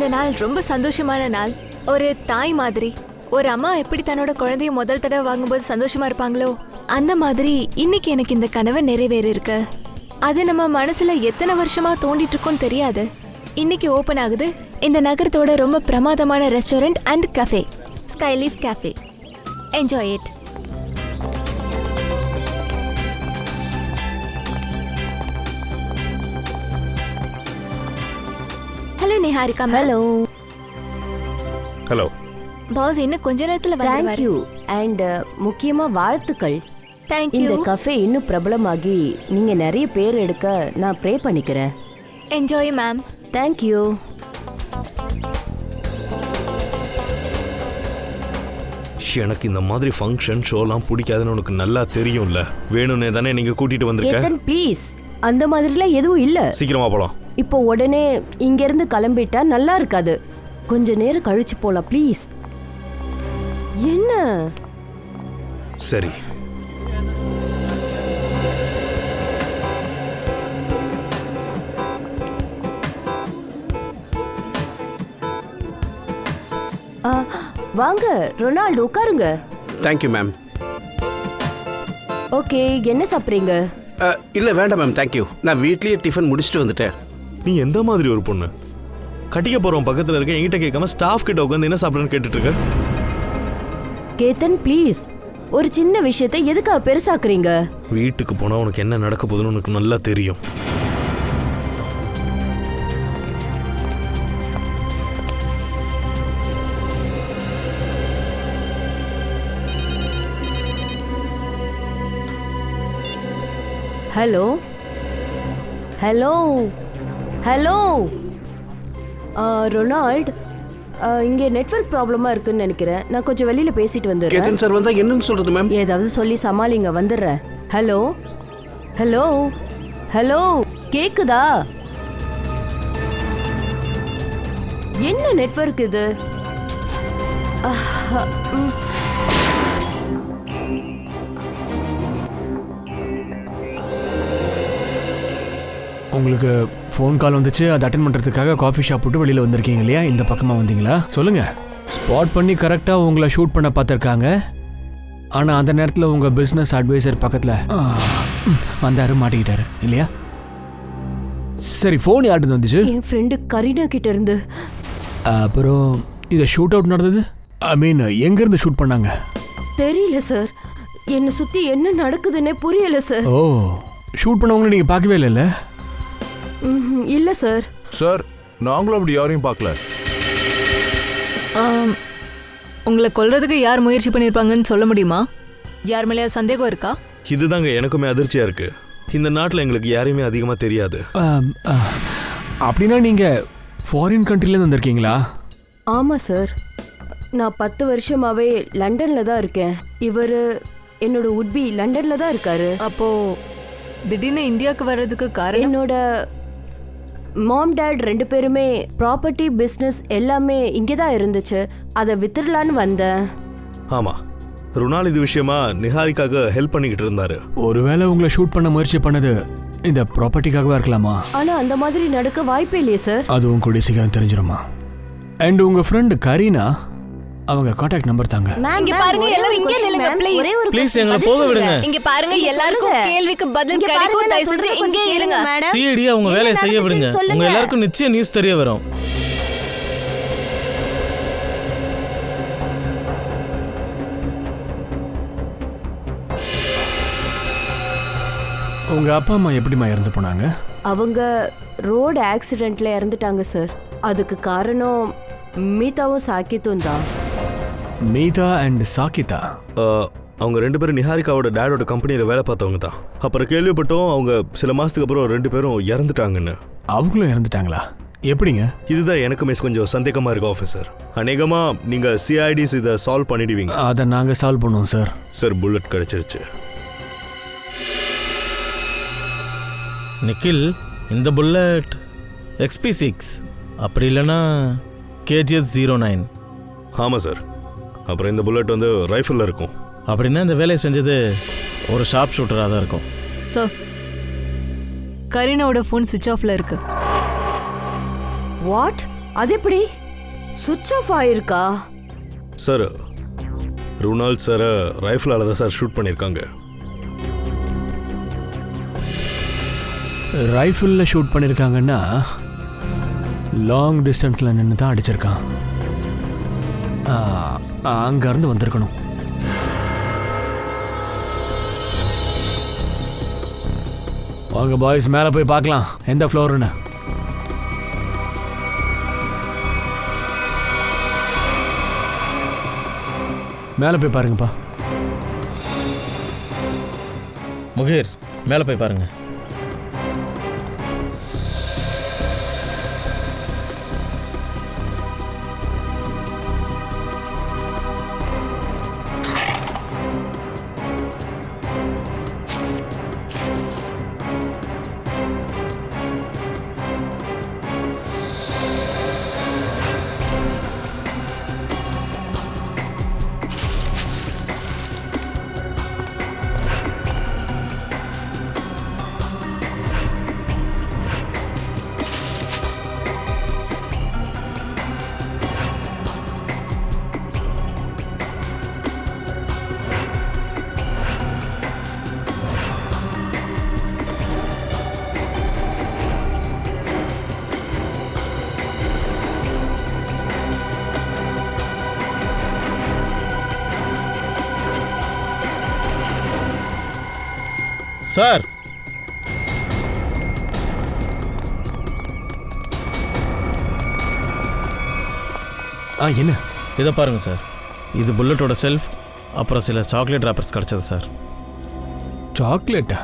இந்த நாள் ரொம்ப சந்தோஷமான நாள். ஒரு தாய் மாதிரி ஒரு அம்மா எப்படி தன்னோட குழந்தைய முதல் தடவை வாங்கும்போது சந்தோஷமா இருப்பாங்களோ அந்த மாதிரி இன்னைக்கு எனக்கு இந்த கனவு நிறைவேறி இருக்கு. அது நம்ம மனசுல எத்தனை வருஷமா தோண்டிட்டு இருக்கோன்னு தெரியாது. இன்னைக்கு ஓபன் ஆகுது இந்த நகரத்தோட ரொம்ப பிரமாதமான restaurant and cafe, Skyleaf cafe. Enjoy it. Hello Niharika. Hello. Hello boss, இன்னும் கொஞ்ச நேரத்துல தேங்க் வந்துருவாரு. யூ அண்ட் முக்கியமா வாழ்த்துக்கள். தேங்க் இந்த யூ. கஃபே இன்னும் பிரபலமாகி நீங்க நிறைய பேர் எடுக்க நான் ப்ரே பண்ணிக்கிறேன். Enjoy ma'am. Thank you. எனக்கு இந்த மாதிரி ஃபங்க்ஷன் ஷோலாம் பிடிக்காதுன்னு உனக்கு நல்லா தெரியும்ல. வேணும்னே தானே நீங்க கூட்டிட்டு வந்திருக்க. கேத்தன் ப்ளீஸ், அந்த மாதிரிலாம் எதுவும் இல்ல. சீக்கிரமா போலாம். இப்போ உடனே இங்க இருந்து கிளம்பிட்டா நல்லா இருக்காது. கொஞ்ச நேரம் கழிச்சு போலாம் ப்ளீஸ். என்ன? சரி. வாங்க ரொனால்டு, உட்காருங்க. Thank you ma'am. ஓகே, என்ன சாப்பிட்றீங்க? இல்லை வேண்டாம் மேம், தேங்க்யூ. நான் வீட்லேயே டிஃபன் முடிச்சுட்டு வந்துட்டேன். நீ எந்த மாதிரி ஒரு பொண்ணு? கட்டிக்க போறோம் பக்கத்துல இருக்க, என்கிட்ட கேட்காம ஸ்டாஃப் கிட்ட உட்காந்து என்ன சாப்பிடுறேன்னு கேட்டுட்டு இருக்க. கேத்தன் ப்ளீஸ், ஒரு சின்ன விஷயத்தை எதுக்காக பெருசாக்குறீங்க? வீட்டுக்கு போனா உனக்கு என்ன நடக்க போகுதுன்னு உனக்கு நல்லா தெரியும். ஹலோ ஹலோ ஹலோ ரொனால்டு, இங்கே நெட்வொர்க் ப்ராப்ளமாக இருக்குன்னு நினைக்கிறேன். நான் கொஞ்சம் வெளியில் பேசிட்டு வந்துடுறேன். கேத்தன் சார் வந்தால் என்னன்னு சொல்கிறது மேம்? ஏதாவது சொல்லி சமாளிங்க, வந்துடுறேன். ஹலோ ஹலோ ஹலோ, கேக்குதா? என்ன நெட்வொர்க் இது? உங்களுக்கு ஃபோன் கால் வந்துச்சு, அதை அட்டென்ட் பண்ணுறதுக்காக காஃபி ஷாப் விட்டு வெளியில் வந்திருக்கீங்க இல்லையா? இந்த பக்கமாக வந்தீங்களா? சொல்லுங்கள். ஸ்பாட் பண்ணி கரெக்டாக உங்களை ஷூட் பண்ண பார்த்துருக்காங்க. ஆனால் அந்த நேரத்தில் உங்கள் பிஸ்னஸ் அட்வைசர் பக்கத்தில் வந்தார், மாட்டிக்கிட்டாரு இல்லையா? சரி, ஃபோன் யார்ட்டு வந்துச்சு? என் ஃப்ரெண்டு கரீனா கிட்ட இருந்து. அப்புறம் இதை ஷூட் அவுட் நடந்தது, ஐ மீன் எங்கேருந்து ஷூட் பண்ணாங்க? தெரியல சார், என்னை சுற்றி என்ன நடக்குதுன்னே புரியல சார். ஓ, ஷூட் பண்ணவங்களை நீங்கள் பார்க்கவே இல்லைல்ல? இல்லை சார். சார், நாங்களும் அப்படி யாரையும் பார்க்கல. உங்களை கொல்றதுக்கு யார் முயற்சி பண்ணிருப்பாங்கன்னு சொல்ல முடியுமா? யார் மேலேயா சந்தேகம் இருக்கா? இதுதாங்க எனக்குமே அதிர்ச்சியா இருக்கு. இந்த நாட்டில் எங்களுக்கு யாரையுமே அதிகமாக தெரியாது. அப்படின்னா நீங்கள் ஃபாரின் கண்ட்ரிலேருந்து வந்திருக்கீங்களா? ஆமாம் சார், நான் 10 வருஷமாவே லண்டனில் தான் இருக்கேன். இவர் என்னோட உட்பி லண்டனில் தான் இருக்காரு. அப்போ திடீர்னு இந்தியாவுக்கு வர்றதுக்கு காரணம்? என்னோட மாம் டேட் 2 பேருமே ப்ராப்பர்ட்டி பிஸ்னஸ் எல்லாமே இங்கே தான் இருந்துச்சு. அதை வித்துடலான்னு வந்தேன். ஆமா, ருனால் இது விஷயமா நிஹாரிக்காக ஹெல்ப் பண்ணிக்கிட்டு இருந்தாரு. ஒருவேளை உங்களை ஷூட் பண்ண முயற்சி பண்ணது இந்த ப்ராப்பர்ட்டிக்காகவா இருக்கலாமா? ஆனால் அந்த மாதிரி நடக்க வாய்ப்பே இல்லையே சார். அதுவும் கூடிய சீக்கிரம் தெரிஞ்சிருமா? அண்ட் உங்கள் ஃப்ரெண்டு கரீனா, அவங்க கான்டாக்ட் நம்பர் தாங்க. இங்க பாருங்க, எல்லாரும் இங்கே நில்லுங்க ப்ளீஸ். ப்ளீஸ் எங்களை போக விடுங்க. இங்க பாருங்க, எல்லாருக்கும் கேள்விக்கு பதில் கிடைக்கும். தயவு செஞ்சு இங்கே இருங்க. சிஐடி அவங்க வேலையை செய்ய விடுங்க. உங்க எல்லாருக்கும் நிச்சயம் நியூஸ் தெரிய வரும். உங்க அப்பா அம்மா எப்படிமா இறந்து போனாங்க? அவங்க ரோடு ஆக்சிடென்ட்ல இறந்துட்டாங்க சார். அதுக்கு காரணம் மீதாவும் சாக்கித்தும் தான். மீதா அண்ட் சாக்கிதா அவங்க 2 பேரும் நிஹாரிகாவோட டேடோட கம்பெனியில் வேலை பார்த்தவங்க தான். அப்புறம் கேள்விப்பட்டோம் அவங்க சில மாதத்துக்கு அப்புறம் 2 பேரும் இறந்துட்டாங்கன்னு. அவங்களும் இறந்துட்டாங்களா? எப்படிங்க? இதுதான் எனக்குமே கொஞ்சம் சந்தேகமாக இருக்கு ஆஃபீஸர். அநேகமாக நீங்கள் சிஐடிஸ் இதை சால்வ் பண்ணிடுவீங்க. அதை நாங்கள் சால்வ் பண்ணுவோம் சார். சார், புல்லட் கிடச்சிருச்சு. நிக்கில், இந்த புல்லட் XP6 அப்படி இல்லைன்னா KGS-09. ஆமாம் சார். அப்புறம் இந்த புல்லட் வந்து ரைஃபிளில் இருக்கும். அப்படின்னா இந்த வேலையை செஞ்சது ஒரு ஷார்ப் ஷூட்டராக தான் இருக்கும். சார், கரீனாவோட ஃபோன் சுவிட்ச் ஆஃப்ல இருக்கு. வாட்? அது எப்படி சுவிட்ச் ஆஃப் ஆயிருக்கா? சார் ருனால் சாரை ரைஃபிளால் தான் சார் ஷூட் பண்ணியிருக்காங்க. ரைஃபிளில் ஷூட் பண்ணியிருக்காங்கன்னா லாங் டிஸ்டன்ஸில் நின்று தான் அடிச்சிருக்கான். அங்கேருந்து வந்திருக்கணும். வாங்க பாய்ஸ், மேலே போய் பார்க்கலாம் எந்த ஃப்ளோருன்னு. மேலே போய் பாருங்கப்பா. முகேர், மேலே போய் பாருங்க. சார், என்ன இதை பாருங்க சார். இது புல்லட்டோட செல்ஃப், அப்புறம் சில சாக்லேட் ராப்பர்ஸ் கிடச்சது சார். சாக்லேட்டா?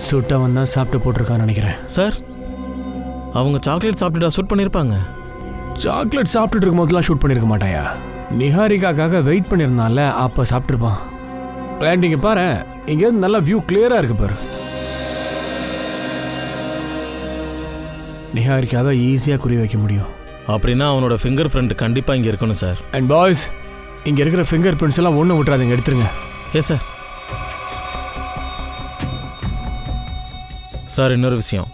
சுட்டவன் தான் சாப்பிட்டு போட்டிருக்கான்னு நினைக்கிறேன். சார், அவங்க சாக்லேட் சாப்பிட்டுட்டா ஷூட் பண்ணியிருப்பாங்க. சாக்லேட் சாப்பிட்டுட்டு இருக்கும் போதெல்லாம் ஷூட் பண்ணியிருக்க மாட்டாயா? நிஹாரிகாக்காக வெயிட் பண்ணியிருந்தான்ல, அப்போ சாப்பிட்ருப்பான். நீங்கள் பாரு, இங்கேருந்து நல்லா வியூ கிளியராக இருக்கு பாரு. நிஹாரிகாவை ஈஸியாக குறி வைக்க முடியும். அப்படின்னா அவனோட ஃபிங்கர் பிரிண்ட் கண்டிப்பாக இங்கே இருக்கணும் சார். அண்ட் பாய்ஸ், இங்கே இருக்கிற ஃபிங்கர் பிரிண்ட்ஸ் எல்லாம் ஒன்றும் விட்டுறாதீங்க, எடுத்துருங்க. Yes sir. சார், இன்னொரு விஷயம்,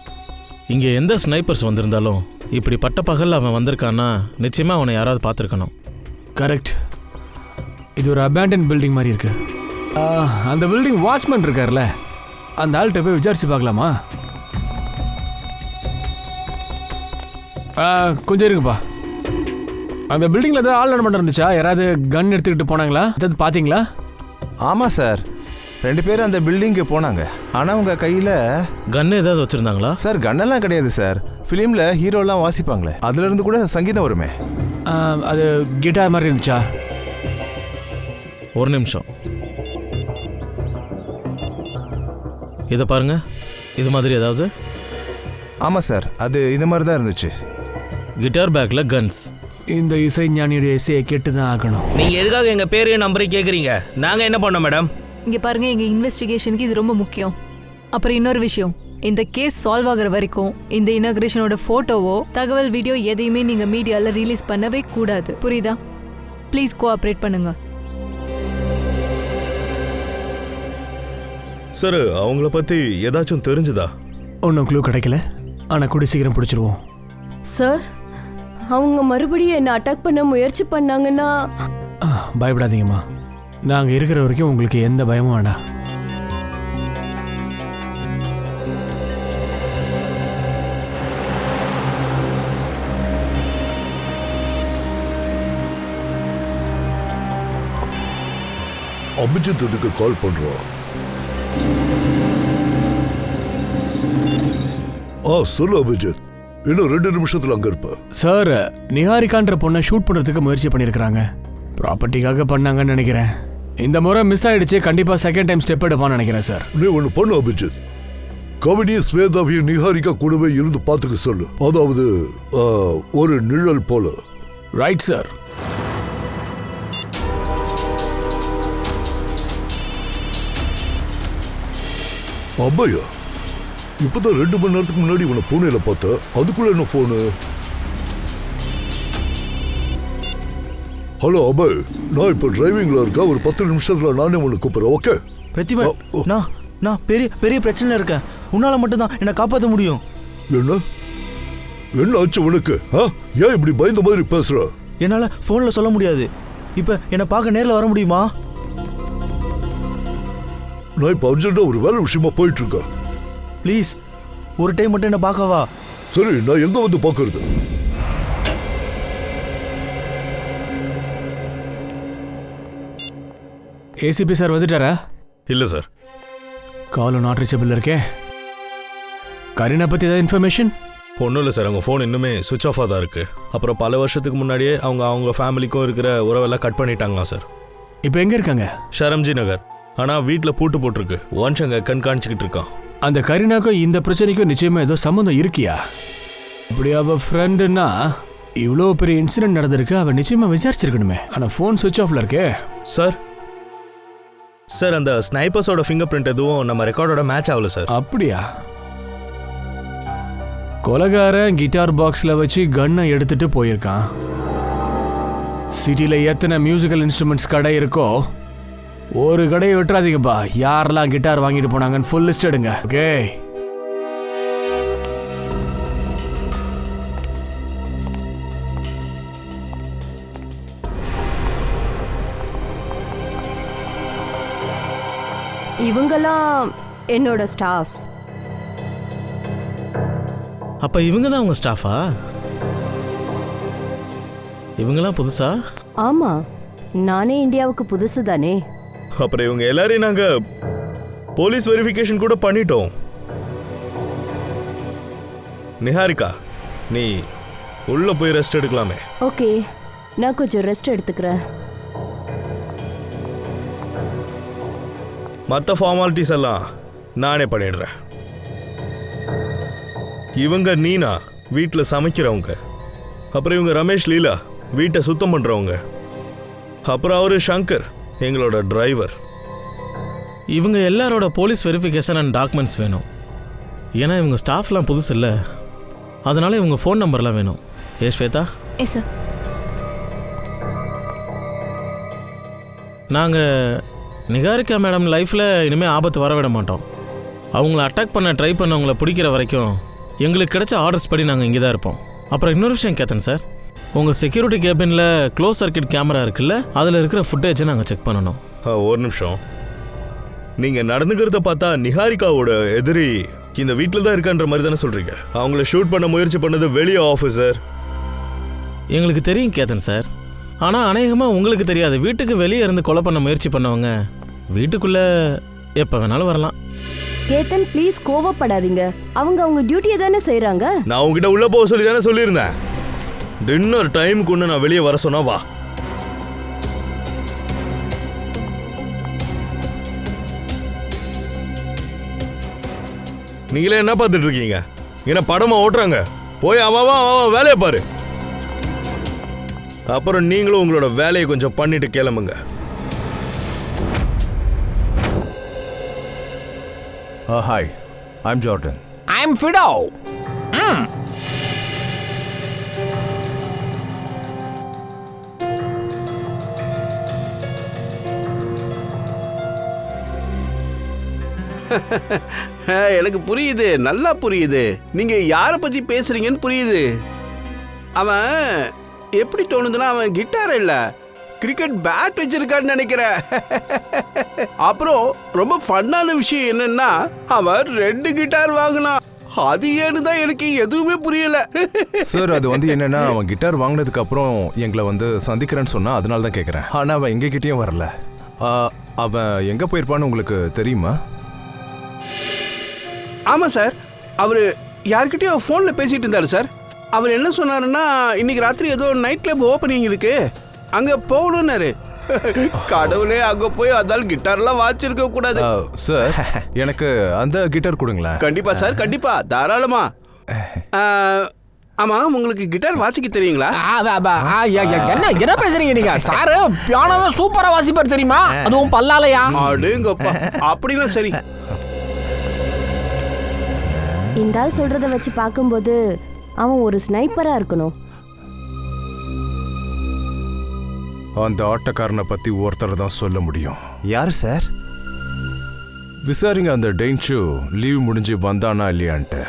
இங்கே எந்த ஸ்னைப்பர்ஸ் வந்திருந்தாலும் இப்படி பட்ட பகலில் அவன் வந்திருக்கான்னா நிச்சயமாக அவனை யாராவது பார்த்துருக்கணும். கரெக்ட். இது ஒரு அபேண்டன் பில்டிங் மாதிரி இருக்கு. அந்த பில்டிங் வாட்ச்மேன் இருக்கார்ல, அந்த ஆள்கிட்ட போய் விசாரிச்சு பார்க்கலாமா? கொஞ்சம் இருக்குப்பா. அந்த பில்டிங்கில் ஏதாவது ஆள் நடமாட்டம் இருந்துச்சா? யாராவது கன் எடுத்துக்கிட்டு போனாங்களா? ஏதாவது பார்த்தீங்களா? ஆமாம் சார், 2 பேர் அந்த பில்டிங்க்கு போனாங்க. ஆனால் அவங்க கையில் கன் ஏதாவது வச்சுருந்தாங்களா? சார் கன்னெல்லாம் கிடையாது சார். ஃபிலிமில் ஹீரோலாம் வாசிப்பாங்களே, அதுலேருந்து கூட சங்கீதம் வருமே. அது கிட்டார் மாதிரி இருந்துச்சா? ஒரு நிமிஷம், இதை பாருங்க. இது மாதிரி ஏதாவது? ஆமாம் சார், அது இது மாதிரி தான் இருந்துச்சு. கிட்டார் பேக்கில் கன்ஸ். இந்த இசை ஞானியோட இசையை கேட்டு தான் ஆகணும். நீங்கள் எதுக்காக எங்கள் பேரையும் நம்பரையும் கேட்குறீங்க? நாங்கள் என்ன பண்ணோம் மேடம்? இங்க பாருங்க, எங்க இன்வெஸ்டிகேஷனுக்கு இது ரொம்ப முக்கியம். அப்புறம் இன்னொரு விஷயம், இந்த கேஸ் சால்வ் ஆகுற வரைக்கும் இந்த இனாகிரேஷனோட போட்டோவோ தகவல் வீடியோ எதையுமே நீங்க மீடியால ரிலீஸ் பண்ணவே கூடாது. புரியுதா? ப்ளீஸ் கோஆப்ரேட் பண்ணுங்க. சார், அவங்கள பற்றி ஏதாச்சும் தெரிஞ்சுதா? ஒன்றும் க்ளூ கிடைக்கல, ஆனால் கூடி சீக்கிரம் பிடிச்சிருவோம். சார், அவங்க மறுபடியும் என்ன அட்டாக் பண்ண முயற்சி பண்ணாங்கன்னா? பயப்படாதீங்கம்மா, நாங்கள் இருக்கிற வரைக்கும் உங்களுக்கு எந்த பயமும் வேண்டாம். அபிஜித் இதுக்கு கால் பண்றோம். சொல்லு அபிஜித், இன்னும் 2 நிமிஷத்துல அங்க இருப்ப. சார், நிஹாரிகான்ற பொண்ணை ஷூட் பண்றதுக்கு முயற்சி பண்ணியிருக்கிறாங்க. ப்ராப்பர்ட்டிக்காக பண்ணாங்கன்னு நினைக்கிறேன். இந்த முறை மிஸ் ஆயிடுச்சு, கண்டிப்பா செகண்ட் டைம் ஸ்டெப் எடுப்பான்னு நினைக்கிறேன் சார். நீ ஒண்ணு பண்ணு அபிஜித், கவினி ஸ்வேதாவையும் நிஹாரிகா கூடவே இருந்து பார்த்துக்க சொல்லு. அதாவது ஒரு நிழல் போல. Right sir. அப்பையா, இப்பதான் 2 மணி நேரத்துக்கு முன்னாடி இவனை பூனேல பார்த்த. அதுக்குள்ள என்ன போனு? ஹலோ அபய், நான் இப்ப டிரைவிங்ல இருக்கா. ஒரு 10 நிமிஷத்துல நானே உன்னை கூப்பிடுறேன். ஓகே பிரதிபா, நான் பெரிய பெரிய பிரச்சனை இருக்கேன். உன்னால மட்டும்தான் என்னை காப்பாற்ற முடியும். என்ன என்ன ஆச்சு உனக்கு? ஏன் இப்படி பயந்த மாதிரி பேசுற? என்னால போன்ல சொல்ல முடியாது. இப்ப என்ன பார்க்க நேர்ல வர முடியுமா? நான் இப்ப அர்ஜென்ட்டா ஒரு வேலை விஷயமா போயிட்டு இருக்கேன். ப்ளீஸ் ஒரு டைம் மட்டும் என்ன பார்க்கவா? சரி, நான் எங்க வந்து பாக்குறது? ஏசிபி சார் வந்துட்டாரா? இல்லை சார். கால் நாட் ரீச்சபிள் இருக்கே. கரீனா பற்றி ஏதாவது இன்ஃபர்மேஷன்? ஒன்றும் இல்லை சார், அவங்க ஃபோன் இன்னுமே சுவிட்ச் ஆஃபாக தான் இருக்குது. அப்புறம் பல வருஷத்துக்கு முன்னாடியே அவங்க ஃபேமிலிக்கும் இருக்கிற உறவெல்லாம் கட் பண்ணிட்டாங்களாம் சார். இப்போ எங்கே இருக்காங்க? ஷரம்ஜி நகர். ஆனால் வீட்டில் பூட்டு போட்டிருக்கு. ஒன்ஸ் அங்கே கண்காணிச்சிக்கிட்டு இருக்கான். அந்த கரீனாக்கும் இந்த பிரச்சனைக்கும் நிச்சயமாக ஏதோ சம்மந்தம் இருக்கியா? இப்படி அவள் ஃப்ரெண்டுன்னா இவ்வளோ பெரிய இன்சிடென்ட் நடந்திருக்கு, அவள் நிச்சயமாக விசாரிச்சிருக்கணுமே. ஆனால் ஃபோன் சுவிட்ச் ஆஃபில் இருக்கே. சார் அந்த ஸ்னைப்பர்ஸோட ஃபிங்கர் பிரிண்ட் எதுவும் நம்ம ரெக்கார்டோட மேட்ச் ஆகல சார். அப்படியா? கொலகாரன் கிட்டார் பாக்ஸில் வச்சு கன்னை எடுத்துட்டு போயிருக்கான். சிட்டியில் எத்தனை மியூசிக்கல் இன்ஸ்ட்ருமெண்ட்ஸ் கடை இருக்கோ ஒரு கடையை விட்டுறாதீங்கப்பா. யாரெல்லாம் கிட்டார் வாங்கிட்டு போனாங்கன்னு ஃபுல் லிஸ்ட் எடுங்க. ஓகே? இவங்கெல்லாம் என்னோட ஸ்டாஃப்ஸ். அப்போ இவங்க தான் உங்கள் ஸ்டாஃபா? இவங்கெல்லாம் புதுசா? ஆமா, நானே இந்தியாவுக்கு புதுசு தானே. அப்புறம் இவங்க எல்லாரையும் நாங்கள் போலீஸ் வெரிஃபிகேஷன் கூட பண்ணிட்டோம். நிஹாரிகா, நீ உள்ள போய் ரெஸ்ட் எடுக்கலாமே. ஓகே, நான் கொஞ்சம் ரெஸ்ட் எடுத்துக்கிறேன். மற்ற ஃபார்மாலிட்டிஸ் எல்லாம் நானே பண்ணிடுறேன். இவங்க நீனா, வீட்டில் சமைக்கிறவங்க. அப்புறம் இவங்க ரமேஷ் லீலா, வீட்டை சுத்தம் பண்ணுறவங்க. அப்புறம் அவர் சங்கர், எங்களோட டிரைவர். இவங்க எல்லாரோட போலீஸ் வெரிஃபிகேஷன் அண்ட் டாக்குமெண்ட்ஸ் வேணும். ஏன்னா இவங்க ஸ்டாஃப்லாம் புதுசு இல்லை, அதனால இவங்க ஃபோன் நம்பர்லாம் வேணும். ஸ்வேதா? Yes sir. நாங்கள் நிகாரிகா மேடம் லைஃப்பில் இனிமேல் ஆபத்து வரவிட மாட்டோம். அவங்கள அட்டாக் பண்ண ட்ரை பண்ணவங்கள பிடிக்கிற வரைக்கும் எங்களுக்கு கிடைச்ச ஆர்டர்ஸ் படி நாங்கள் இங்கே தான் இருப்போம். அப்புறம் இன்னொரு விஷயம் கேத்தன் சார், உங்கள் செக்யூரிட்டி கேபினில் க்ளோஸ் சர்க்கியூட் கேமரா இருக்குல்ல, அதில் இருக்கிற ஃபுட்டேஜை நாங்கள் செக் பண்ணணும். ஒரு நிமிஷம். நீங்கள் நடந்துக்கிறத பார்த்தா நிஹாரிகாவோட எதிரி இந்த வீட்டில் தான் இருக்கான்ற மாதிரி தானே சொல்கிறீங்க? அவங்கள ஷூட் பண்ண முயற்சி பண்ணது வெளியே ஆஃபீஸர். எங்களுக்கு தெரியும் கேத்தன் சார், ஆனால் அநேகமாக உங்களுக்கு தெரியாது. வீட்டுக்கு வெளியே இருந்து கொலை பண்ண முயற்சி பண்ணவங்க வீட்டுக்குள்ளே எப்போ வேணாலும் வரலாம். கேத்தன், ப்ளீஸ் கோவப்படாதீங்க. அவங்க டியூட்டியை தானே செய்கிறாங்க. நான் உங்ககிட்ட உள்ளே போக சொல்லி தானே சொல்லியிருந்தேன். டின்னர் டைமுக்கு ஒன்று நான் வெளியே வர சொன்னா வா. நீங்களே என்ன பார்த்துட்டு இருக்கீங்க? என்ன படமா ஓட்டுறாங்க? போய் அவன் வேலையை பாரு. அப்புறம் நீங்களும் உங்களோட வேலையை கொஞ்சம் பண்ணிட்டு கிளம்புங்க. Hi, I'm Jordan. ஐம் ஃபிடோ. எனக்கு புரியுது, நல்லா புரியுது. நீங்க யாரை பத்தி பேசுறீங்கன்னு புரியுது. அவன் எப்படி தோணுதுன்னா, அவன் கிட்டார் இல்ல கிரிக்கெட் பேட் வச்சிருக்கான்னு நினைக்கிறேன். அப்புறம் ரொம்ப ஃபன்னான விஷயம் என்னன்னா, அவன் 2 கிட்டார் வாங்கினான். அது ஏன்னு தான் எனக்கு எதுவுமே புரியல. சார், அது என்னன்னா, அவன் கிட்டார் வாங்கினதுக்கு அப்புறம் எங்களை சந்திக்கிறேன்னு சொன்னா, அதனால தான் கேட்குறேன். ஆனால் அவன் எங்ககிட்டயும் வரல. அவன் எங்கே போயிருப்பான்னு உங்களுக்கு தெரியுமா? ஆமா சார், அவரு யார்கிட்டயும் ஃபோன்ல பேசிட்டு இருந்தாரு சார். அவர் என்ன சொன்னாருன்னா, இன்னைக்கு ராத்திரி ஏதோ நைட் கிளப் ஓப்பனிங் இருக்கு, அங்க போகணும்னாரு. கடவுளே, அங்க போய் அதால் கிட்டார்லாம் வாச்சிருக்க கூடாது. சார், எனக்கு அந்த கிட்டார் கொடுங்களேன். கண்டிப்பா சார், கண்டிப்பா, தாராளமா. ஆமா, உங்களுக்கு கிட்டார் வாசிக்க தெரியுங்களா? என்ன பேசுறீங்க நீங்க? சாரு பியானோவை சூப்பரா வாசிப்பார் தெரியுமா? அதுவும் பல்லாலையா? அடேங்கப்பா, அப்படின்னா சரி. இந்த ஆள் சொல்றத வச்சு பார்க்கும்போது அவன் ஒரு ஸ்னைப்பரா இருக்கணும். அந்த ஆட்டக்காரனை பத்தி ஒருத்தர் தான் சொல்ல முடியும். யாரு சார்? விசாரிங்க அந்த டென்ச்சு லீவ் முடிஞ்சு வந்தானா இல்லையான்ட்டு.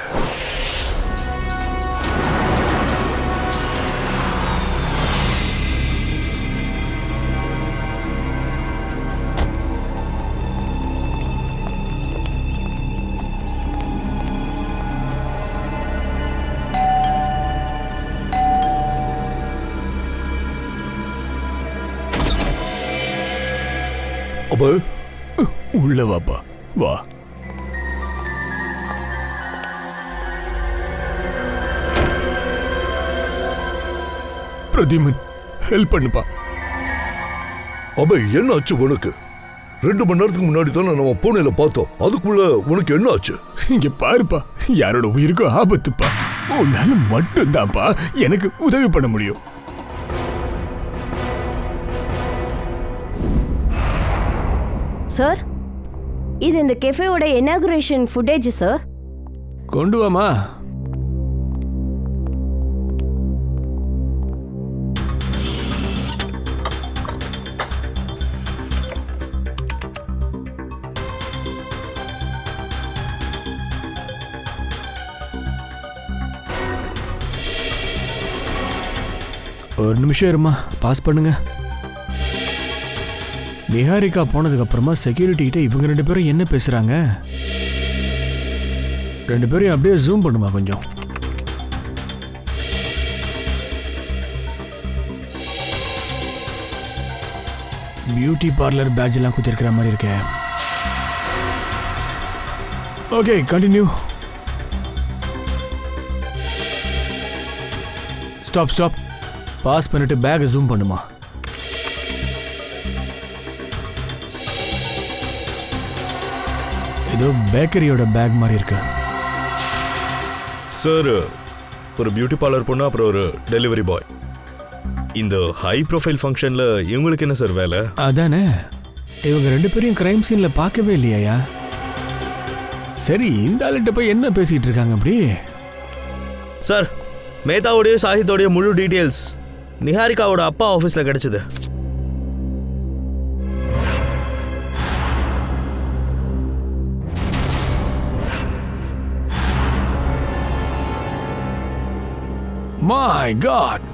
அப்ப உள்ள வாப்பா, வா. பிரதிமன், ஹெல்ப் பண்ணுப்பா. அப்ப என்ன ஆச்சு உனக்கு? 2 மணி நேரத்துக்கு முன்னாடி தானே நம்ம பூனையில பார்த்தோம். அதுக்குள்ள உனக்கு என்ன ஆச்சு? இங்க பாருப்பா, யாரோட உயிருக்கும் ஆபத்துப்பா. உன்னால மட்டும்தான்ப்பா எனக்கு உதவி பண்ண முடியும். சார், இது இந்த கெஃபேவோட இனாகுரேஷன் ஃபுட்டேஜ் சார். கொண்டு வாமா. ஒரு நிமிஷம் இருமா, பாஸ் பண்ணுங்க. நிஹாரிகா போனதுக்கு அப்புறமா செக்யூரிட்டி கிட்ட இவங்க 2 பேரும் என்ன பேசுறாங்க? 2 பேரையும் அப்படியே ஜூம் பண்ணுமா கொஞ்சம். பியூட்டி பார்லர் பேட்ஜ் எல்லாம் குத்திருக்கிற மாதிரி இருக்க. Okay, continue. ஸ்டாப். பாஸ் பண்ணிட்டு பேக்கை ஜூம் பண்ணுமா. ஏதோ பேக்கரியோட பேக் மாதிரி இருக்கு. சார், ஒரு பியூட்டி பார்லர் பொண்ணு, அப்புறம் ஒரு டெலிவரி பாய். இந்த ஹை ப்ரொஃபைல் ஃபங்க்ஷன்ல இவங்களுக்கு என்ன சார் வேலை? அதானே, இவங்க 2 பேரையும் கிரைம் சீன்ல பார்க்கவே இல்லையா? சரி, இந்த ஆளுகிட்ட போய் என்ன பேசிட்டு இருக்காங்க அப்படி? சார், மேதாவுடைய சாஹித்தோடைய முழு டீட்டெயில்ஸ் நிஹாரிகாவோட அப்பா ஆஃபீஸில் கிடைச்சது. மை காட்,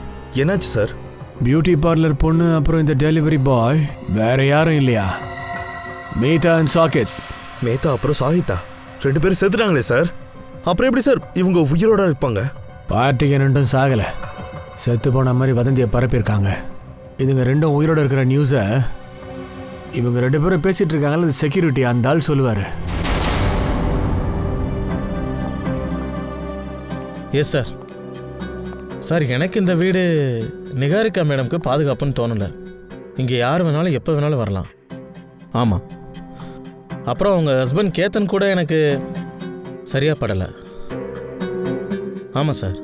என்னாச்சு சார்? பியூட்டி பார்லர் பொண்ணு அப்புறம் இந்த டெலிவரி பாய் வேற யாரும் இல்லையா? மேதா அண்ட் சாகித். மேதா அப்புறம் சாஹித்தா 2 பேரும் செத்துட்டாங்களே சார். அப்புறம் எப்படி சார் இவங்க உயிரோட இருப்பாங்க? பார்ட்டிக்கு 2 சாகலை, செத்து போன மாதிரி வதந்தியை பரப்பியிருக்காங்க. இதுங்க 2 உயிரோட இருக்கிற நியூஸை இவங்க 2 பேரும் பேசிட்டு இருக்காங்கல்ல, செக்யூரிட்டி அந்த ஆள் சொல்லுவார். Yes sir. சார், எனக்கு இந்த வீடு நிகாரிகா மேடம்க்கு பாதுகாப்புன்னு தோணலை. இங்கே யார் வேணாலும் எப்போ வேணாலும் வரலாம். ஆமாம். அப்புறம் உங்கள் ஹஸ்பண்ட் கேத்தன் கூட எனக்கு சரியாக படலை. ஆமாம் சார்.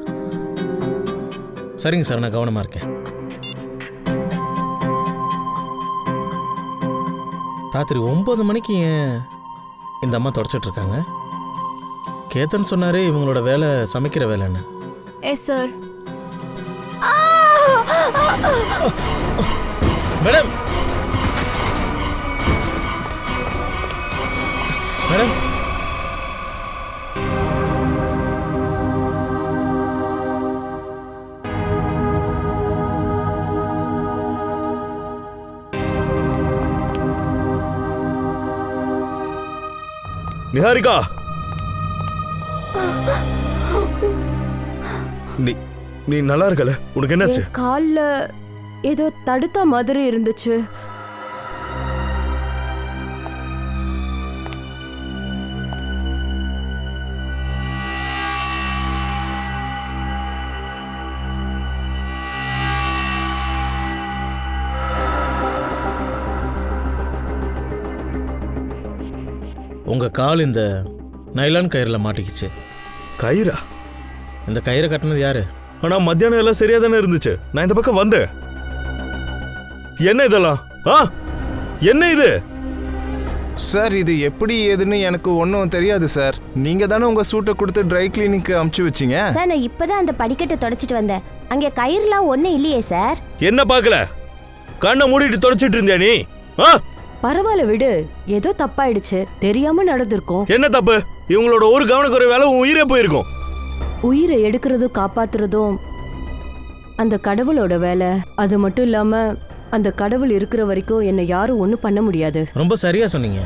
சரிங்க சார், நான் கவனமாக இருக்கேன். ராத்திரி 9 மணிக்கு ஏன் இந்த அம்மா தொடச்சிட்டு இருக்காங்க? கேத்தன் சொன்னாரே இவங்களோட வேலை சமைக்கிற வேலைன்னு. Yes sir. Madam, madam, Niharika, நீ நல்லா இருக்கல? உனக்கு என்னாச்சு? கால்ல ஏதோ தடுத்த மாதிரி இருந்துச்சு. உங்க கால் இந்த நைலான் கயிறில் மாட்டிக்கிச்சு. கயிறா? இந்த கயிறை கட்டினது யாரு? ஆனா மத்தியானம் எல்லாம் சரியா தானே இருந்துச்சு. நான் இந்த பக்கம் வந்தேன். என்ன இதெல்லாம்? என்ன இது? சார், இது எப்படி ஏதுன்னு எனக்கு ஒன்றும் தெரியாது சார். நீங்க தானே உங்க சூட்டை கொடுத்து ட்ரை கிளீனிக்கு அமுச்சு வச்சிங்க. சார், நான் இப்பதான் அந்த படிக்கட்டை தொடச்சிட்டு வந்தேன். அங்கே கயிறுலாம் ஒன்றும் இல்லையே சார். என்ன பார்க்கல? கண்ணை மூடிட்டு தொடச்சிட்டு இருந்தியா நீ? பரவாயில்ல விடு, ஏதோ தப்பாயிடுச்சு, தெரியாம நடந்திருக்கும். என்ன தப்பு? இவங்களோட ஒரு கவனக்குறைவால உன் உயிரே போயிருக்கும். உயிரை எடுக்கிறதும் காப்பாத்துறதும் அந்த கடவுளோட வேலை. அது மட்டும் இல்லாம அந்த கடவுள் இருக்கிற வரைக்கும் என்னை யாரும் ஒன்றும் பண்ண முடியாது. ரொம்ப சரியா சொன்னீங்க.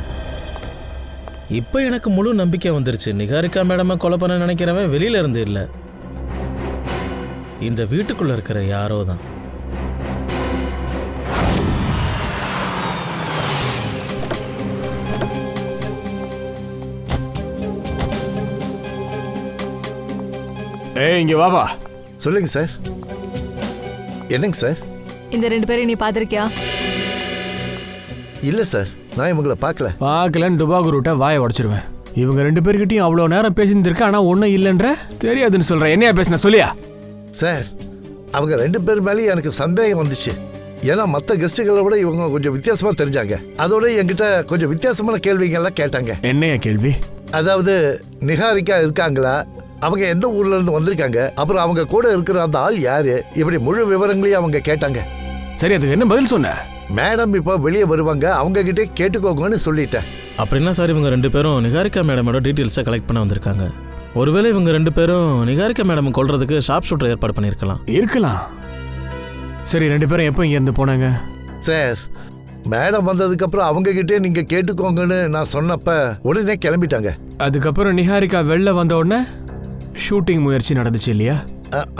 இப்போ எனக்கு முழு நம்பிக்கை வந்துருச்சு. நிகாரிகா மேடமை கொலை பண்ண நினைக்கிறவன் வெளியில இருந்து இல்லை, இந்த வீட்டுக்குள்ள இருக்கிற யாரோ தான். ஏய் இங்க வாப்பா. சொல்லுங்க சார். என்னங்க சார்? இந்த 2 பேரையும் நீ பாத்திருக்கியா? இல்ல சார், நான் இவங்கள பார்க்கல. பார்க்கலன்னு துபாகூர் விட்டா வாயை உடச்சிருவேன். இவங்க 2 பேர்கிட்டயும் அவ்வளோ நேரம் பேசியிருந்திருக்க, ஆனால் ஒன்றும் இல்லைன்ற தெரியாதுன்னு சொல்கிறேன். என்னையா பேசின சொல்லியா? சார், அவங்க 2 பேர் மேலேயும் எனக்கு சந்தேகம் வந்துச்சு. ஏன்னா மற்ற கெஸ்ட்டுகளை விட இவங்க கொஞ்சம் வித்தியாசமாக தெரிஞ்சாங்க. அதோட என்கிட்ட கொஞ்சம் வித்தியாசமான கேள்விகள்லாம் கேட்டாங்க. என்னையா கேள்வி? அதாவது நிகாரிகா இருக்காங்களா, அவங்க எந்த ஊர்ல இருந்து வந்திருக்காங்க, அப்புறம் அவங்க கூட இருக்கிற அந்த ஆள் யாரு, இப்படி முழு விவரங்களையும் அவங்க கேட்டாங்க. சரி, அதுக்கு என்ன பதில் சொன்ன? மேடம் இப்போ வெளியே வருவாங்க, அவங்க கிட்டே கேட்டுக்கோங்கன்னு சொல்லிட்டேன். அப்படின்னா சார் இவங்க 2 பேரும் நிகாரிகா மேடமோட டீட்டெயில்ஸை கலெக்ட் பண்ண வந்திருக்காங்க. ஒருவேளை இவங்க 2 பேரும் நிகாரிகா மேடம் கொல்றதுக்கு ஷார்ப் ஷூட்டர் ஏற்பாடு பண்ணியிருக்கலாம். சரி, 2 பேரும் எப்போ இங்கேருந்து போனாங்க? சார், மேடம் வந்ததுக்கப்புறம் அவங்க கிட்டே நீங்கள் கேட்டுக்கோங்கன்னு நான் சொன்னப்ப உடனே கிளம்பிட்டாங்க. அதுக்கப்புறம் நிகாரிகா வெளில வந்த உடனே ஷூட்டிங் முயற்சி நடந்துச்சு இல்லையா?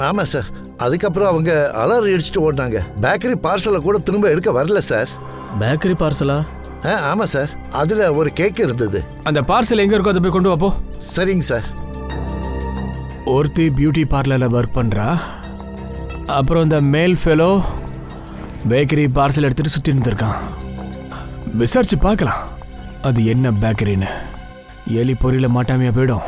ஆமாம் சார். அதுக்கப்புறம் அவங்க அலறி அடிச்சுட்டு ஓடினாங்க. பேக்கரி பார்சலை கூட திரும்ப எடுக்க வரல சார். பேக்கரி பார்சலா? ஆமாம் சார், அதில் ஒரு கேக் இருந்தது. அந்த பார்சல் எங்கே இருக்கோ அதை போய் கொண்டு வாப்போ. சரிங்க சார். ஒருத்தி பியூட்டி பார்லரில் ஒர்க் பண்ணுறா. அப்புறம் இந்த மேல் ஃபெலோ பேக்கரி பார்சல் எடுத்துகிட்டு சுற்றி இருந்திருக்கான். விசாரிச்சு பார்க்கலாம் அது என்ன பேக்கரின்னு. எலி பொரியல மாட்டாமையா போயிடும்.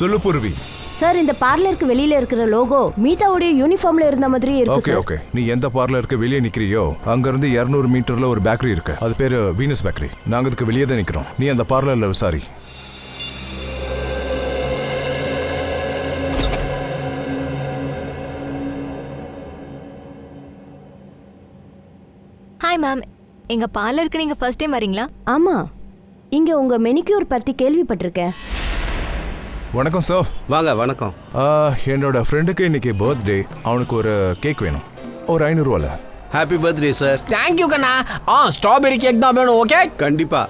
சொல்லு பூர்வி. சார், இந்த பார்லருக்கு வெளியில இருக்கிற லோகோ மீதாவுடைய யூனிஃபார்ம்ல இருந்த மாதிரி இருக்கு. ஓகே ஓகே, நீ எந்த பார்லருக்கு வெளியே நிக்கிறியோ அங்க இருந்து 200 மீட்டர்ல ஒரு பேக்கரி இருக்கு. அது பேரு வீனஸ் பேக்கரி. நாங்க அதுக்கு வெளியே தான் நிக்கிறோம். நீ அந்த பார்லர்ல விசாரி. ஹாய் மேம், எங்க பார்லருக்கு நீங்க ஃபர்ஸ்ட் டைம் வரீங்களா? ஆமா, இங்க உங்க மெனிக்யூர் பத்தி கேள்விப்பட்டிருக்கேன். வணக்கம் சார். வாங்க. வணக்கம். என்னோட ஃப்ரெண்டுக்கு இன்னைக்கு பர்த்டே. அவனுக்கு ஒரு கேக் வேணும். ஒரு 500 ரூபால. Happy birthday sir. தேங்க்யூ கண்ணா. ஸ்ட்ராபெரி கேக் தான் வேணும். ஓகே, கண்டிப்பா.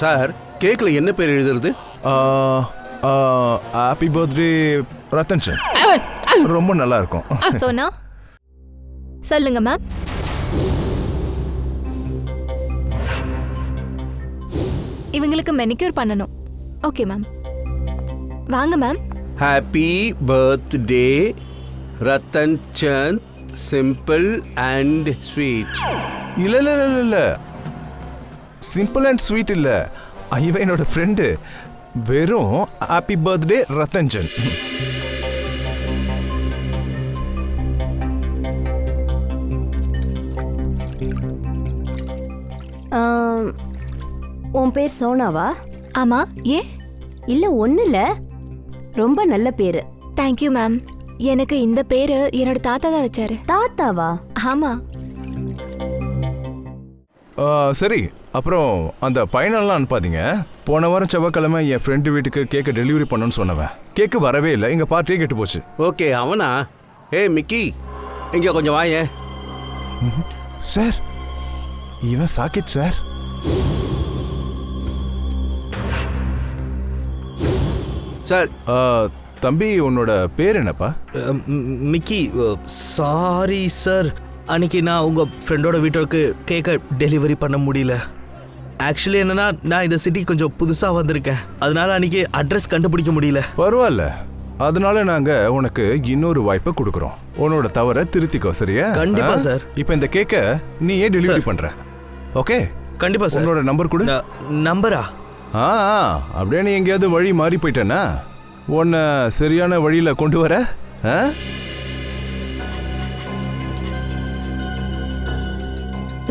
சார், கேக்ல என்ன பேர் எழுதுறது? Happy birthday Ratan Chand. ரொம்ப நல்லா இருக்கும். சோனா, சொல்லுங்க மேம். இவங்களுக்கு மெனிக்யூர் பண்ணணும். ஓகே மேம், வாங்க ma'am. Happy birthday Ratan Chand, simple and sweet. இல்ல இல்ல இல்ல இல்ல, சிம்பிள் அண்ட் ஸ்வீட் இல்ல. இவன் என்னோட ஃப்ரெண்டு. வெறும் ஹாப்பி பர்த்டே ரத்தன் சந்த். உன் பேர் சோனாவா? ஆமா. ஏ இல்ல, ஒண்ணு இல்ல, ரொம்ப நல்ல பேரு. Thank you ma'am. எனக்கு இந்த பேரு என்னோட தாத்தா தான் வச்சாரு. தாத்தாவா? ஆமா. சரி, அப்புறம் அந்த பையனெல்லாம் அனுப்பாதீங்க. போன வாரம் செவ்வாய்க்கிழமை என் ஃப்ரெண்டு வீட்டுக்கு கேக்கை டெலிவரி பண்ணணும்னு சொன்னவன் கேக்கு வரவே இல்லை. எங்க பார்ட்டியே கெட்டு போச்சு. ஓகே, அவனா? மிக்கி, இங்க கொஞ்சம் வாயே. சார், இவன் சாக்கிட் சார். சார், தம்பி, உன்னோட பேர் என்னப்பா? மிக்கி. சாரி சார், அன்னைக்கு நான் உங்கள் ஃப்ரெண்டோட வீட்டுக்கு கேக்கை டெலிவரி பண்ண முடியல. ஆக்சுவலி என்னன்னா, நான் இந்த சிட்டி கொஞ்சம் புதுசாக வந்திருக்கேன். அதனால அன்னைக்கு அட்ரஸ் கண்டுபிடிக்க முடியல. பரவாயில்ல, அதனால நாங்க உனக்கு இன்னொரு வாய்ப்பை கொடுக்குறோம். உன்னோட தவறை திருத்திக்கோ. சரியா? கண்டிப்பா சார். இப்போ இந்த கேக்கை நீ ஏன் டெலிவரி பண்ற? ஓகே, கண்டிப்பா சார். உன்னோட நம்பர் கொடு. நம்பரா? அப்படியே நீ எங்கேயாவது வழி மாறி போயிட்டேன்னா உன்னை சரியான வழியில கொண்டு வர.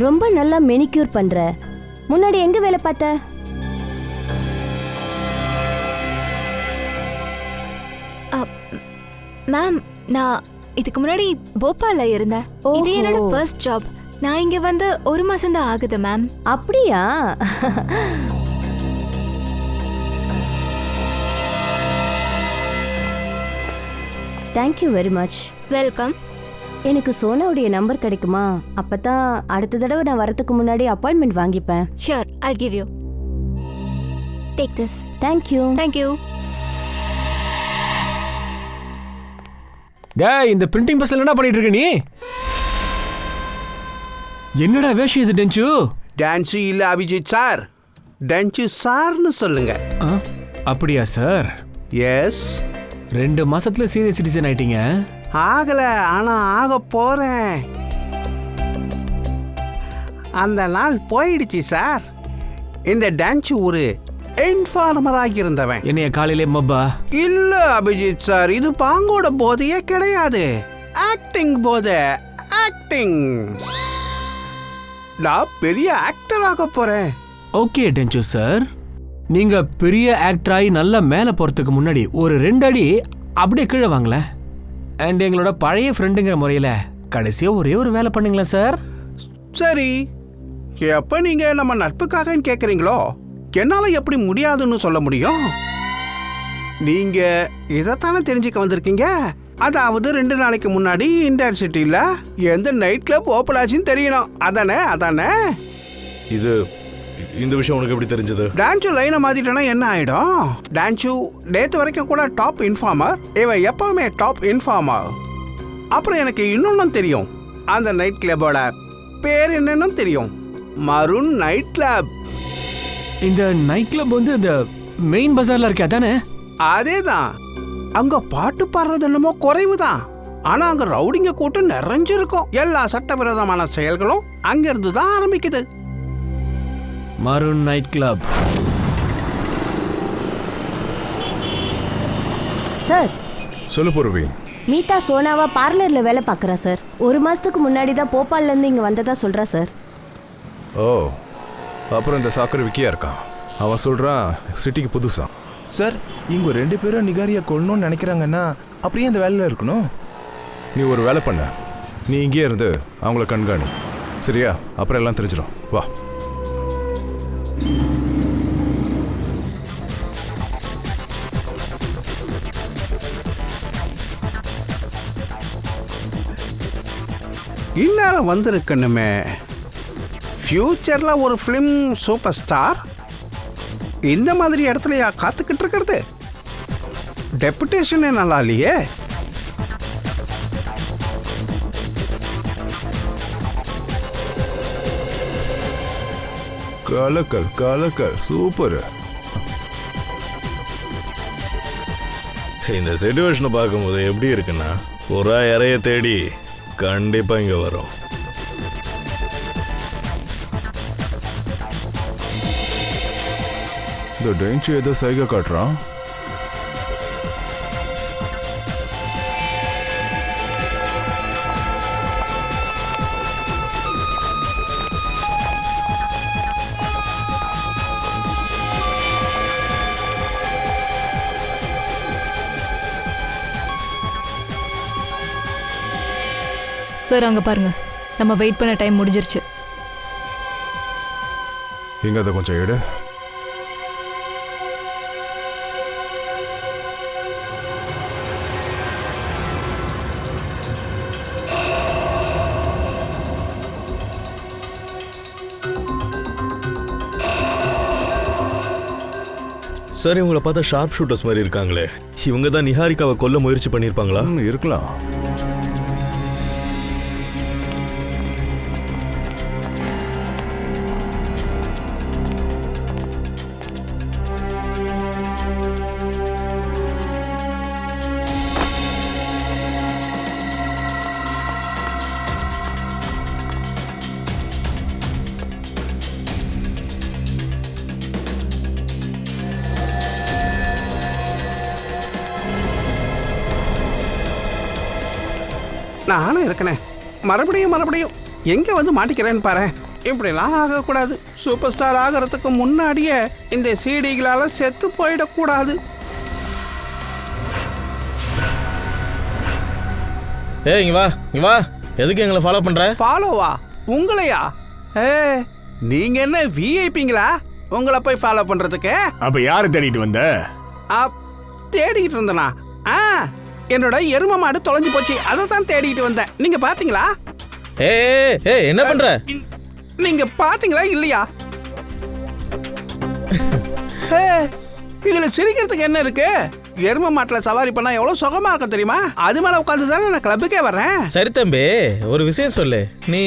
ரொம்ப நல்லா மெனிக்யூர் பண்ற. முன்னாடி எங்க வேலை பார்த்த? மேம், நான் இதுக்கு முன்னாடி போபால்ல இருந்தேன். இது என்னோட ஃபர்ஸ்ட் ஜாப். நான் இங்க வந்து 1 மாசம் தான் ஆகுது மேம். அப்படியா? Thank you very much. வெல்கம். எனக்கு சோனாவுடைய நம்பர் கிடைக்குமா? அப்பதான் அடுத்த தடவை நான் வரதுக்கு முன்னாடி அப்பாயின்மெண்ட் வாங்கிப்பேன். Sure, I'll give you. Take this. Thank you. Thank you. டேய், இந்த பிரிண்டிங் பிரஸ்ல என்ன பண்ணிட்டு இருக்க நீ? என்னடா வேஷம் இது டென்ச்சு? டான்ஸு இல்ல அபிஜித் சார், டான்ஸு சார்னு சொல்லுங்க. அப்படியா சார்? எஸ். 2 மாசத்துல சீனியர் சிட்டிசன் ஆயிட்டீங்க. ஆகல, ஆனா ஆக போறேன். அந்த நாள் போயிடுச்சு சார். இந்த டான்ஸ் ஒரு இன்ஃபார்மராக இருந்தவன். என்னைய காலையிலே மப்பா? இல்ல அபிஜித் சார், இது பாங்கோட போதையே கிடையாது. ஆக்டிங் போதை, ஆக்டிங். நான் பெரிய ஆக்டர் ஆக போறேன். ஓகே டென்ச்சு சார், நீங்க பெரிய ஆக்டர் ஆகி நல்லா மேலே போறதுக்கு முன்னாடி ஒரு 2 அடி அப்படியே கீழே வாங்கல. அண்ட் எங்களோட பழைய ஃப்ரெண்டுங்கிற முறையில் கடைசியாக ஒரே ஒரு வேலை பண்ணுங்களா சார்? சரி, எப்ப நீங்க நம்ம நட்புக்காக கேக்குறீங்களோ, என்னால எப்படி முடியாதுன்னு சொல்ல முடியும்? நீங்க இதைத்தானே தெரிஞ்சுக்க வந்திருக்கீங்க. அதாவது 2 நாளைக்கு முன்னாடி இன்டர் சிட்டில எந்த நைட் கிளப் ஓப்பன் ஆச்சுன்னு தெரியணும். அதானே? இது இந்த விஷயம் உனக்கு எப்படி தெரிஞ்சது? டான்ஸு லைனை மாத்திட்டோன்னா என்ன ஆயிடும்? டான்ஸு நேற்று வரைக்கும் கூட டாப் இன்ஃபார்மர், இவன் எப்பவுமே டாப் இன்ஃபார்மர். அப்புறம் எனக்கு இன்னொன்னும் தெரியும். அந்த நைட் கிளப்போட பேர் என்னன்னு தெரியும், மருன் நைட் கிளப். இந்த நைட் கிளப் வந்து இந்த மெயின் பஜார்ல இருக்கே, அதானே? அதேதான். அங்க பாட்டு பாடுறது என்னமோ குறைவுதான், ஆனா அங்க ரவுடிங்க கூட்டம் நிறைஞ்சிருக்கும். எல்லா சட்டவிரோதமான செயல்களும் அங்கிருந்து தான் ஆரம்பிக்குது. Maroon night club. சார், சொல்லு பூர்வி. மீதா சோனாவா பார்லர்ல வேலை பார்க்குறா சார். 1 மாசத்துக்கு முன்னாடி தான் போபால்ல இருந்து இங்க வந்ததா சொல்றா சார். ஓ, அப்புறம் இந்த சாக்கர் விக்கியா இருக்கான். அவன் சொல்றான் சிட்டிக்கு புதுசா. சார், இவங்க 2 பேரும் நிகாரியா கொள்ளணும்னு நினைக்கிறாங்கன்னா அப்படியே அந்த வேலையில் இருக்கணும். நீ ஒரு வேலை பண்ண, நீ இங்கே இருந்து அவங்கள கண்காணி, சரியா? அப்புறம் எல்லாம் தெரிஞ்சிடும். வா. இந்நேரம் வந்திருக்கணுமே. ஃபியூச்சர்ல ஒரு ஃபிலிம் சூப்பர் ஸ்டார் இந்த மாதிரி இடத்துலயா காத்துக்கிட்டு இருக்கிறது? டெபுடேஷனே நல்லா இல்லையே. கலக்கல் கலக்கல், சூப்பர். இந்த சிச்சுவேஷனை பார்க்கும்போது எப்படி இருக்குன்னா, புறா இறைய தேடி கண்டிப்பா இங்க வரும். இந்த டென்ச்சு ஏதோ சைகை காட்டுறான். சார், அங்க பாருங்க, நம்ம வெயிட் பண்ண டைம் முடிஞ்சிருச்சு. இங்க அதை கொஞ்சம் எடு. சார், இவங்களை பார்த்தா ஷார்ப் ஷூட்டர்ஸ் மாதிரி இருக்காங்களே, இவங்க தான் நிஹாரிகாவை கொல்ல முயற்சி பண்ணியிருப்பாங்களா? இருக்கலாம். நானும் இருக்கனே, மறுபடியும் எங்க வந்து மாட்டிக்கிறேன்னு பாரு. இப்படிலாம் ஆகக்கூடாது. சூப்பர் ஸ்டார் ஆகிறதுக்கு முன்னாடியே இந்த சீடிகளால செத்து போயிடக்கூடாது. இங்க வா. எதுக்கு எங்களை ஃபாலோ பண்ற? ஃபாலோவா? உங்களையா? நீங்க என்ன விஐபிங்களா உங்களை போய் ஃபாலோ பண்றதுக்கு? அப்ப யாரு தேடிட்டு வந்த? தேடிக்கிட்டு இருந்தனா? என்னோட எரும மாடு தொலைஞ்சு போச்சு, அதை தான் தேடிட்டு வந்தேன். நீங்க பாத்தீங்களா? ஏய் என்ன பண்ற? நீங்க பாத்தீங்களா இல்லையா? இதுல சிரிக்கிறதுக்கு என்ன இருக்கு? எரும மாட்டுல சவாரி பண்ணா எவ்வளவு சுகமா இருக்கும் தெரியுமா? அது மேல உட்காந்து தானே நான் கிளப்புக்கே வர்றேன். சரி தம்பி, ஒரு விஷயம் சொல்லு. நீ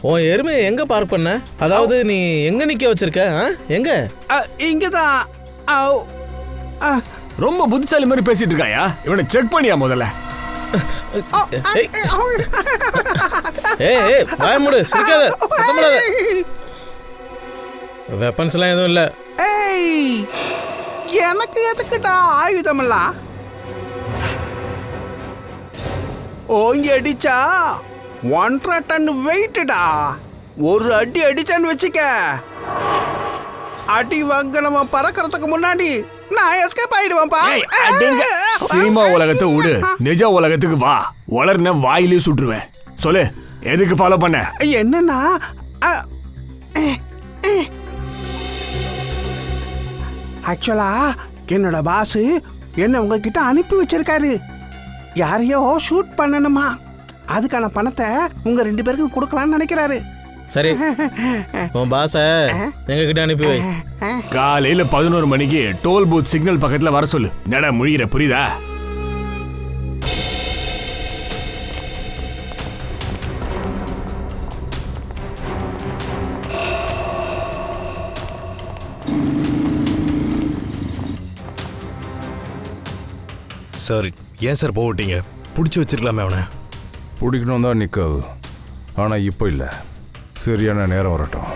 உன் எருமையை எங்க பார்க் பண்ண? அதாவது நீ எங்க நிக்க வச்சிருக்க? எங்க? இங்கதான். ரொம்ப புத்திசாலி மாதிரி பேசிட்டு இருக்காயா? இவனை செக் பண்ணியா முதல்ல? ஏய் வாய மூடு, சிரிக்காத, சத்தம் போடாத. வெப்பன்ஸ் எல்லாம் எதுவும் இல்ல. ஏய், எனக்கு எதுக்குடா ஆயுதம் எல்லாம்? ஓங்கி அடிச்சா 1.5 டன் வெயிட்டா. ஒரு அடி அடிச்சான்னு வச்சுக்க, அடி வாங்க நம்ம பறக்கிறதுக்கு முன்னாடி நான் எஸ்கேப் ஆயிடுவேன்ப்பா. சினிமா உலகத்தை விடு, நிஜ உலகத்துக்கு வா. வளர்ன வாயிலே சுட்டுருவேன். சொல்லு, எதுக்கு ஃபாலோ பண்ண? என்னன்னா, ஆக்சுவலா என்னோட பாஸ் என்ன உங்ககிட்ட அனுப்பி வச்சிருக்காரு. யாரையோ ஷூட் பண்ணணுமா, அதுக்கான பணத்தை உங்க 2 பேருக்கும் கொடுக்கலாம்னு நினைக்கிறாரு. சரி, உன் பாஸ எங்க கிட்ட அனுப்பி வை. காலையில 11 மணிக்கு டோல் பூத் சிக்னல் பக்கத்துல வர சொல்லு. நட முழிகிற, புரியுதா? சார், ஏன் சார் போட்டீங்க? பிடிச்சி வச்சிருக்கலாமே அவனை. பிடிக்கணும் தான் நிக்கல், ஆனா இப்போ இல்லை. சரியான நேரம் வரட்டும்.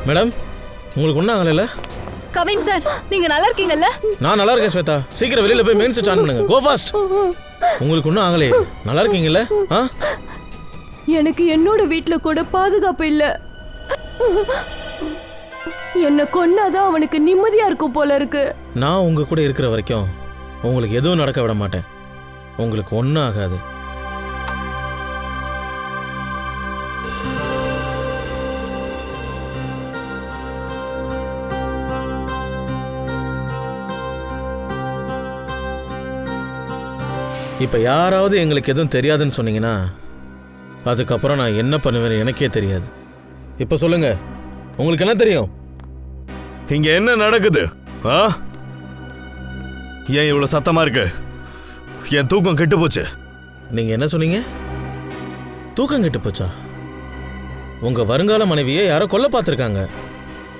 மேடம், உங்களுக்கு ஒன்றும் ஆகலைல்ல? கமிங் சார், நீங்க நல்லா இருக்கீங்கல்ல? நான் நல்லா இருக்கேன் ஸ்வேதா. சீக்கிரம் வெளியில போய் மெயின் சுவிட்ச் ஆன் பண்ணுங்க. Go fast. உங்களுக்கு ஒன்றும் ஆகலையே? நல்லா இருக்கீங்கல்ல? எனக்கு என்னோட வீட்ல கூட பாதுகாப்பு இல்ல. என்ன கொன்னாதான் அவனுக்கு நிம்மதியா இருக்கும் போல இருக்கு. நான் உங்க கூட இருக்கிற வரைக்கும் உங்களுக்கு எதுவும் நடக்க விட மாட்டேன். உங்களுக்கு ஒன்றும் ஆகாது. இப்போ யாராவது எங்களுக்கு எதுவும் தெரியாதுன்னு சொன்னீங்கன்னா அதுக்கப்புறம் நான் என்ன பண்ணுவேன்னு எனக்கே தெரியாது. இப்போ சொல்லுங்க, உங்களுக்கு என்ன தெரியும்? இங்க என்ன நடக்குது? ஏன் இவ்வளவு சத்தமா இருக்கு? என் தூக்கம் கெட்டு போச்சு. நீங்க என்ன சொன்னீங்க? தூக்கம் கெட்டு போச்சா? உங்க வருங்கால மனைவியை யாரோ கொல்ல பார்த்துருக்காங்க.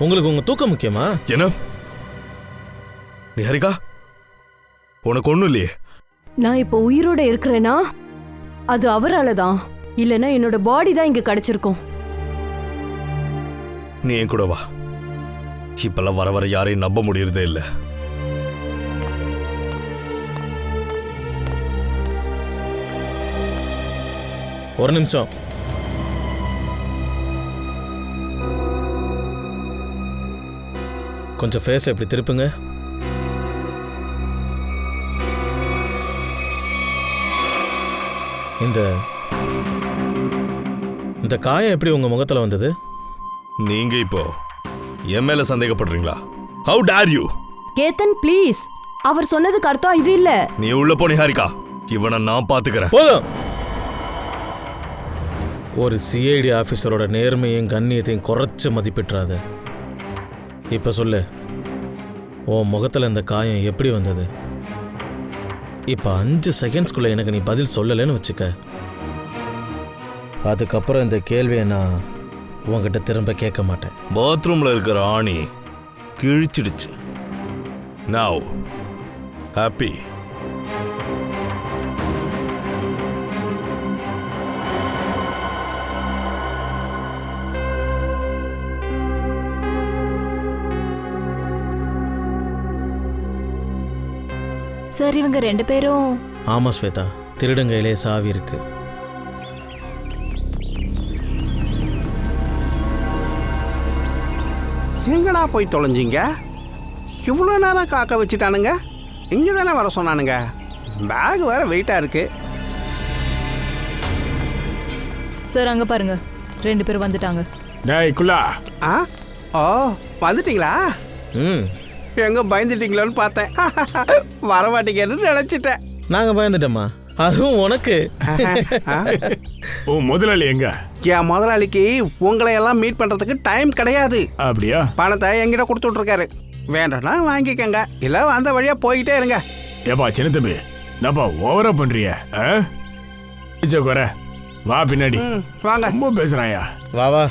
உங்களுக்கு உங்க தூக்கம் முக்கியமா? என்ன நிஹாரிகா, உனக்கு ஒண்ணும் இல்லையே? நான் இப்போ உயிரோட இருக்கிறேனா அது அவரால தான். இல்லைன்னா என்னோட பாடி தான் இங்க கிடைச்சிருக்கும். நீ என் கூட வா. இப்பெல்லாம் வர வர யாரையும் நம்ப முடியறதே இல்லை. ஒரு நிமிஷம். கொஞ்சம் ஃபேஸ் எப்படி திருப்புங்க. இந்த காயம் எப்படி உங்க முகத்துல வந்தது? நீங்க இப்போ என் மேல சந்தேகப்படுறீங்களா? How dare you? Ketan please, அவர் சொன்னதுக்கு அர்த்தம் இது இல்ல. நீ உள்ள போ நிஹாரிகா, இவனை நான் பாத்துக்கிறேன். போதும். ஒரு சிஐடி ஆஃபீஸரோட நேர்மையும் கண்ணியத்தையும் குறைச்சு மதிப்பிட்டுறாத. இப்ப சொல்லு, உன் முகத்துல இந்த காயம் எப்படி வந்தது? இப்ப 5 செகண்ட்ஸ்குள்ள எனக்கு நீ பதில் சொல்லலைன்னு வச்சுக்க, அதுக்கப்புறம் இந்த கேள்வியை நான் உன்கிட்ட திரும்ப கேட்க மாட்டேன். பாத்ரூம்ல இருக்கிற ஆணி கிழிச்சிடுச்சு. Now happy? சார் இவங்க 2 பேரும். ஆமா ஸ்வேதா, திருடங்கையிலே சாவி இருக்கு. எங்கடா போய் தொலைஞ்சிங்க? இவ்வளோ நேரம் காக்க வச்சுட்டானுங்க. இங்கே தானே வர சொன்னானுங்க. பேக் வேற வெயிட்டாக இருக்கு. சார் அங்கே பாருங்க, 2 பேர் வந்துட்டாங்க. ஆ ஓ வந்துட்டீங்களா? எங்க பயந்துட்டீங்களோன்னு பார்த்தேன். வரமாட்டீங்கன்னு நினைச்சிட்டேன். நாங்க பயந்துட்டோமா? அதுவும் உனக்கு. முதலாளி எங்க? என் முதலாளிக்கு உங்களை எல்லாம் மீட் பண்றதுக்கு டைம் கிடையாது. அப்படியா? பணத்தை என்கிட்ட கொடுத்துட்டு இருக்காரு. வேண்டாம்னா வாங்கிக்கங்க, இல்ல அந்த வழியா போயிட்டே இருங்க. ஏப்பா சின்ன தம்பி, என்னப்பா ஓவரா பண்றிய? வா பின்னாடி வாங்க. ரொம்ப பேசுறாயா? வா வா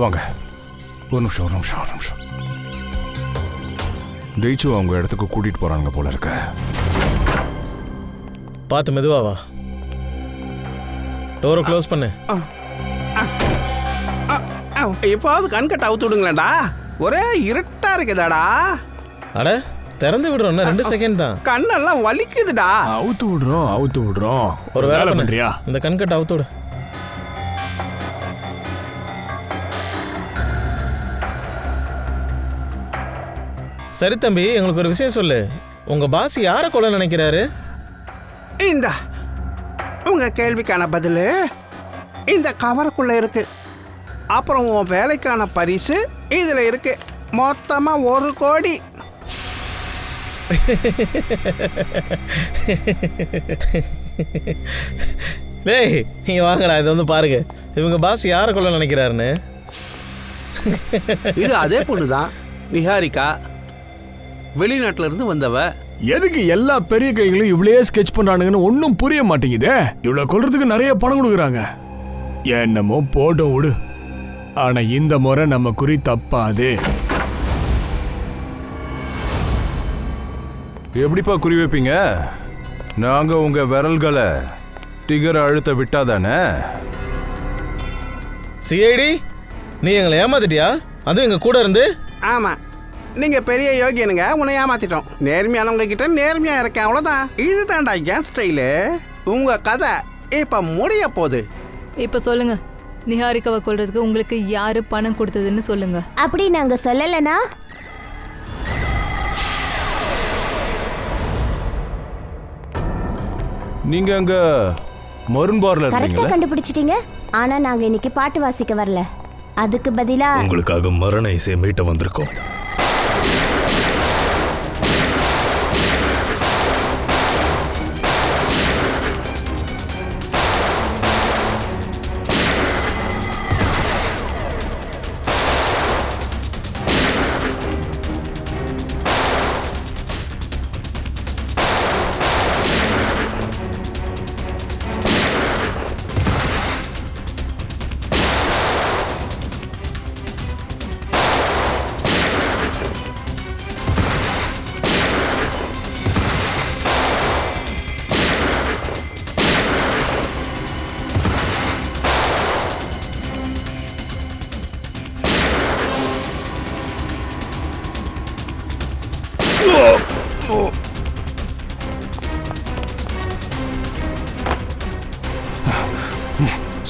வாங்க. ஒரு நிமிஷம். ஜெயிச்சு அவங்க இடத்துக்கு கூட்டிட்டு போறாங்க போல இருக்க. பார்த்து மெதுவா வா. டோரை க்ளோஸ் பண்ணு. இப்போது கண்கட்ட அவுத்து விடுங்களேடா, ஒரே இருட்டா இருக்குதாடா. அட திறந்து விடுறோம், 2 செகண்ட் தான். கண்ணெல்லாம் வலிக்குதுடா. அவுத்து விடுறோம். ஒரு வேலை பண்றியா? இந்த கண்கட்ட அவுத்து விடு. சரி தம்பி, எங்களுக்கு ஒரு விஷயம் சொல்லு. உங்க பாஸ் யாரை கொல்ல நினைக்கிறாரு? இந்த உங்க கேள்விக்கான பதில் இந்த கவருக்குள்ள இருக்கு. அப்புறம் உன் வேலைக்கான பரிசு இதுல இருக்கு. மொத்தமா 1 கோடி. டேய் நீ வாங்கடா, இது வந்து பாருங்க. இவங்க பாஸ் யாரை கொல்ல நினைக்கிறாருன்னு. இது அதே பொண்ணுதான், நிஹாரிகா. வெளிநாட்டுல இருந்து வந்தவ. எதுக்கு எல்லா பெரிய கைகளும் இவ்வளே ஸ்கெட்ச் பண்றானுங்கன்னு ஒன்னும் புரிய மாட்டேங்குதே. இவ்வளவு கொல்றதுக்கு நிறைய பணம் கொடுக்குறாங்க. என்னமோ போட்டோம் விடு. ஆனா இந்த முறை நம்ம குறி தப்பாது. எப்படிப்பா குறி வைப்பீங்க? நாங்க உங்க விரல்களை டிகரை அழுத்த விட்டாதானே? சிஐடி, நீ எங்களை ஏமாத்திட்டியா? அதுவும் எங்க கூட இருந்து. ஆமா, நீங்க பெரிய யோகியனுங்க, உன்னை ஏமாத்திட்டோம். நேர்மையானவங்க கிட்ட நேர்மையா இருக்கேன், அவ்வளவுதான். இது தாண்டா என் ஸ்டைலு. உங்க கதை இப்ப முடிய போகுது. இப்ப சொல்லுங்க, நிஹாரிகாவை கொல்றதுக்கு உங்களுக்கு யாரு பணம் கொடுத்ததுன்னு சொல்லுங்க. அப்படி நாங்க சொல்லலனா? நீங்க அங்க மருன் பார்ல கரெக்டா இருந்தீங்களா? கண்டுபிடிச்சிட்டீங்க. ஆனா நாங்க இன்னைக்கு பாட்டு வாசிக்க வரல. அதுக்கு பதிலா உங்களுக்காக மரண இசையை மீட்ட வந்திருக்கோம்.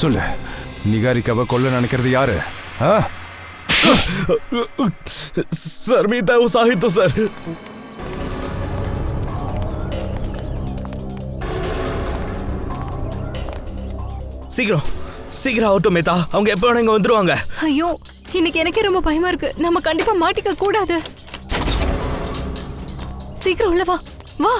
சொல்லு, நிகாரிக்காவை கொல்ல நினைக்கிறது யாரு? सर मी त्या उत्साहित तो सर சீக்கிரம் சீக்கிரம் ஆகட்டும் மேத்தா, அவங்க எப்போ வேணா இங்க வந்துருவாங்க. ஐயோ இன்னைக்கு எனக்கே ரொம்ப பயமா இருக்கு. நம்ம கண்டிப்பா மாட்டிக்க கூடாது. சீக்கிரம் உள்ள வா வா.